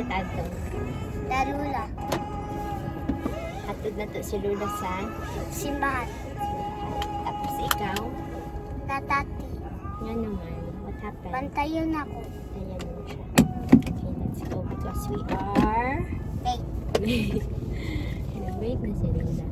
tato? La Lula. Hatod na to si Lula sa Simbahan. tapos ikaw? Tatati. Nga naman. What happened? Bantayan ako. Ayan mo siya. Okay, let's go because we are... Wait. Wait na si Lula.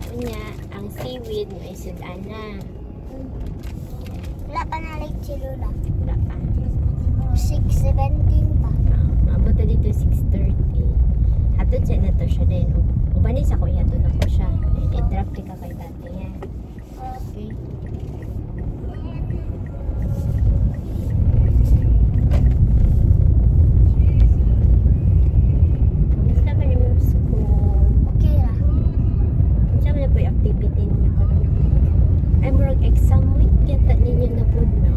Kanya, ang seaweed may sudan na. Wala pa na late si Lula. Wala pa. 6:17 pa. Maabot na dito 6:30. Hatod siya na to siya din. Ubanis ako, ihatod ako siya. I-drop ka kay dati niya. Okay. Kamusta man yung school? Okay ra. Saan na po yung activity ninyo karon? Ay, murag exam week yata ninyo na po na.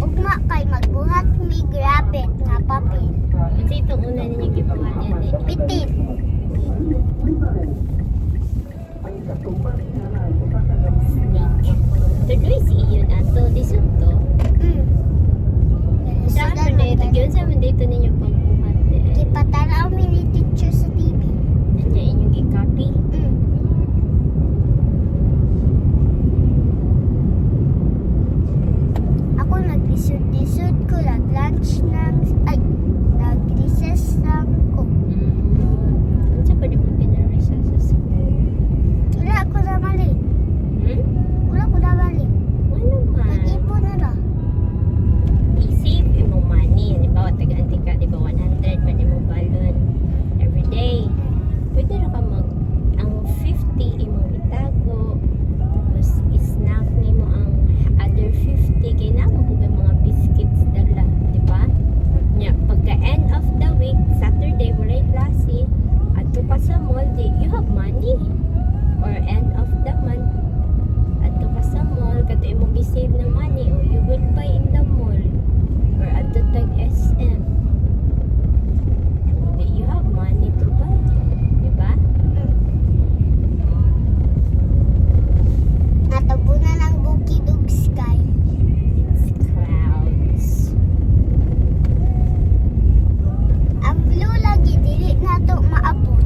Ugma kay magbuhat mi grabit nga papel. Kasi itong una ninyo gibuhat yan eh. Bitin. Snake. Tuloy si iyon ato. Disod to. Saan mo dito? Yun saan mo dito ninyo pagbuhat eh. Ipatanaw mi ni teacher sa TV. Anya inyong i-copy. Ako naglisod-lisod ko lunch nag-recess lang ko. Ano sa pa di mo pinarisa sa school? Wala ko na mali. Wala ko na mali. Ano man? Nag-ipon na lang. I-save imong money. Halimbawa, taga-anti ka, di ba 100, pwede mo balon every day. Pwede na ka ang 50 imong itago. Tapos, snack ni mo ang other 50. Kaya na mo kung mga biscuits dala. Di ba? Yeah, pagka end of the week, Saturday, walay klase, at ka sa mall, you have money. Or end of the month, at ka sa mall, kato imong i-save ng money, or you will buy in the mall, or at the tag SM. You have money to buy. Diba? Natabunan ang bukid ug sky. It's clouds. Ang blue lagi dili nato maabot.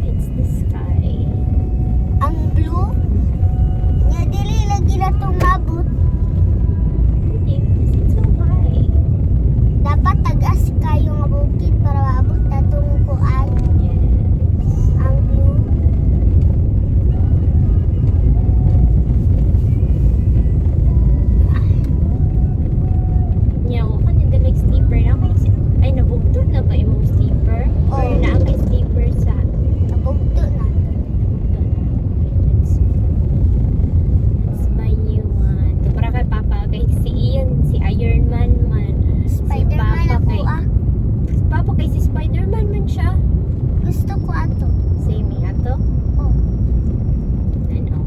It's the sky. Ang blue nya dili lagi nato maabot. Hindi, because it's so high. Dapat tagas kayo nga bukid para maabot natong kuan. Yes. Ang blue. Nyawa ka na dalag sleeper na kay ay nabugtod na ba imong sleeper? Or Oo. na kay sleeper sa Nabugto na. Let's buy new one. Ito para kay Papa kay si Ian, si Iron Man man. Spider-Man si Papa ako kay Papa kay si Spider-Man man siya. Gusto ko ato. Same nga to. Oh. Ano?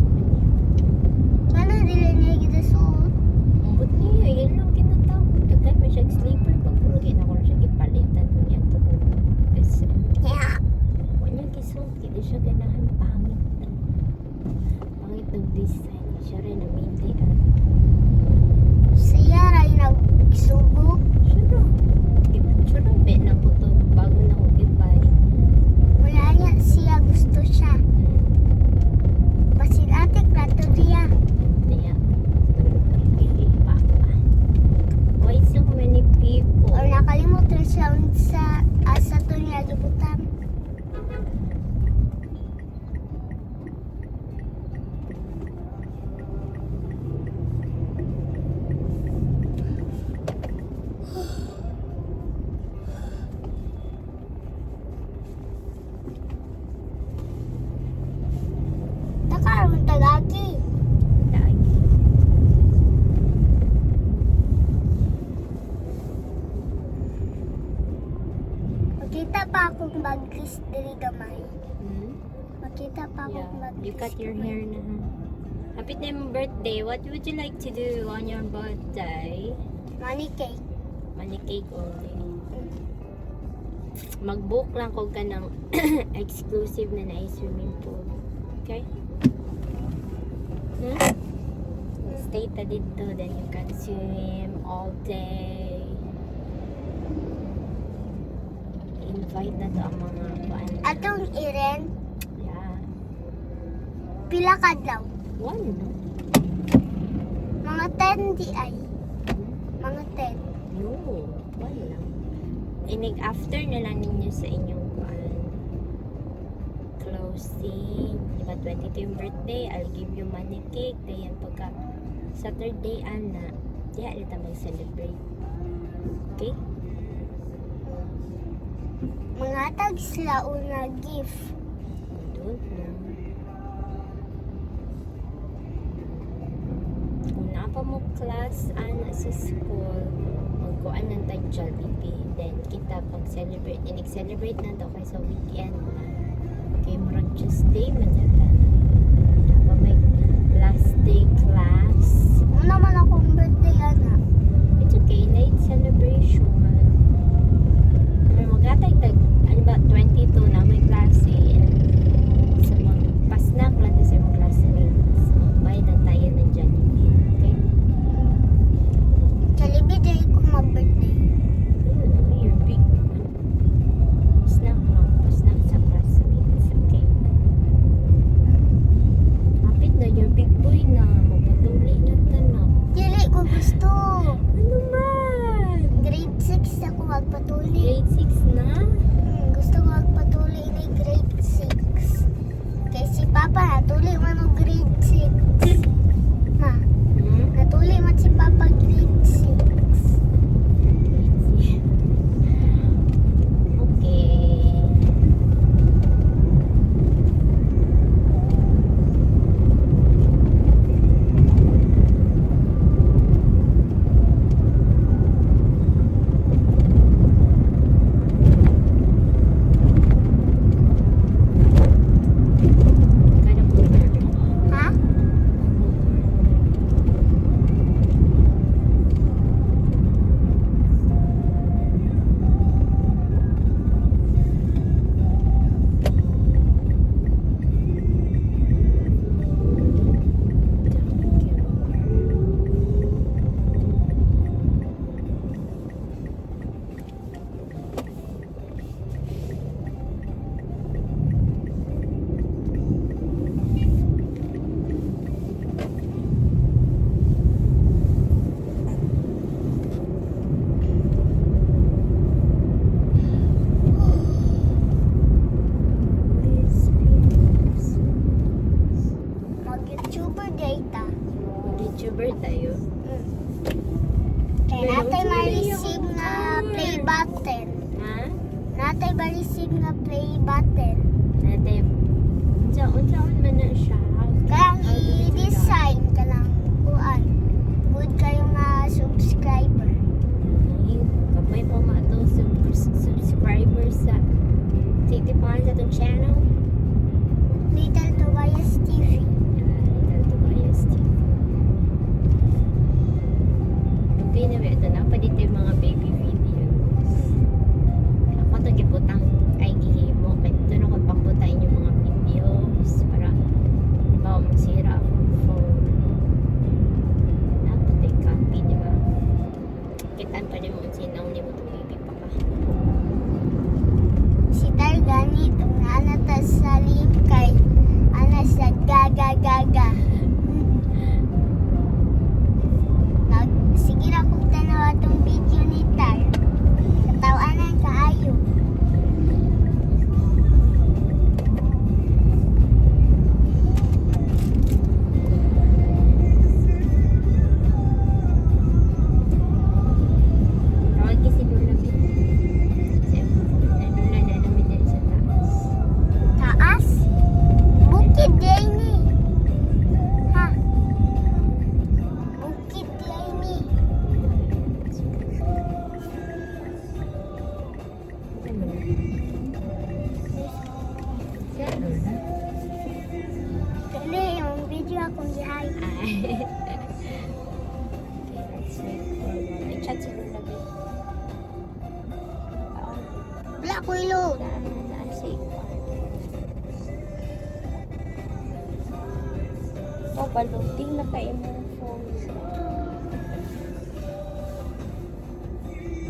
Paano dili niya kita suot? Ambot niya, yan lang kinatawag. Daghan man siya sleeper pag purugin ako na siya gipalitan mo niya to. Kasi Yeah. wala gisong, hindi siya ganahan pangit. Pangit ng design. Siya rin ang hindi Siya ray nagsubo. Siya rin, bet na po to bago na ko gipay. Wala niya siya gusto siya. Basin atik rato diya. Kaya, pili Papa. Why so many people? Or nakalimot na siya sa asa to niya gibutan. Nakaroon tagagi. Lagi. Makita pa akong bagkis diri gamay. Makita pa Yeah, akong bagkis. you cut your hair na ha. Happy na yung birthday. What would you like to do on your birthday? Money cake. Money cake only. Mag-book lang ko ka ng exclusive na swimming pool. Okay? Stay ta dito, then you can swim all day. invite na to ang mga kuan. Atong Iren, Yeah. pila kadlaw. One, no? Mga 10 di ay. Mga 10. No, one lang. Inig after na lang ninyo sa inyong kuan. Closing. Diba 22 yung birthday, I'll give you money cake. Dayan pagka Saturday, ana. Diya, alita mag-celebrate. Okay? Mga tag sila una gift. I don't know. Kung na pa mo class ana sa school, magkuan ng tag Jollibee. Then kita pag-celebrate, inig-celebrate na to kay sa weekend na. Kay murag Tuesday man yata. Pa may last day class. Una man akong birthday ana. It's okay, late celebration. Pero magatay tag, ano ba, 22 na may klase. Sa mga pasnak lang sa mga classmates. Magbayad na tayo ng Jollibee. Okay? Jollibee day ko ma-birthday. Ayun, you're big. Snack lang, pasnak sa classmates. Okay? Kapit na, you're big boy na. Magpatuli na tanak. Dili ko gusto. Ano man? Grade 6 ako magpatuli. Grade 6 na? Gusto ko magpatuli ni grade 6. Kay si Papa natuli man og grade 6. Ma, Hmm? natuli man si Papa grade 6. Okay. Kada po. Ha? Mag-YouTuber day ta. YouTuber tayo. Kaya natay ma-receive nga play button. Ha? Natay ma-receive nga play button. Nate, unsa-unsaon man na siya. Kaya i-design ka lang kuan. Good kayo nga subscriber. Ay, kapay pa mga to subscribers sa titipan sa itong channel. Little Tobias TV. Little Tobias TV. Okay na ba? Ito na pa dito yung mga baby videos. Ako ito giputang ay gihimo. Kaya ito na ko pangbutain yung mga videos para ba masira ang phone. Napatay copy, di ba? Kitaan pa rin mo sinaw ni mo itong baby pa ka. Si Targani, itong naanata sa kay ana sa gaga. Sige na kung tanawa itong video ni Tar. Katawanan kaayo. Tawag kasi doon na kasi nanula na namin dyan sa taas. Taas? Bukid day ni. Ha? Bukid day ni. Kali yung video akong gihay. Okay, let's wait for a while. Ay, chat siguro na din. Wala ko ilog. Oh, baluding na kayo mo phone.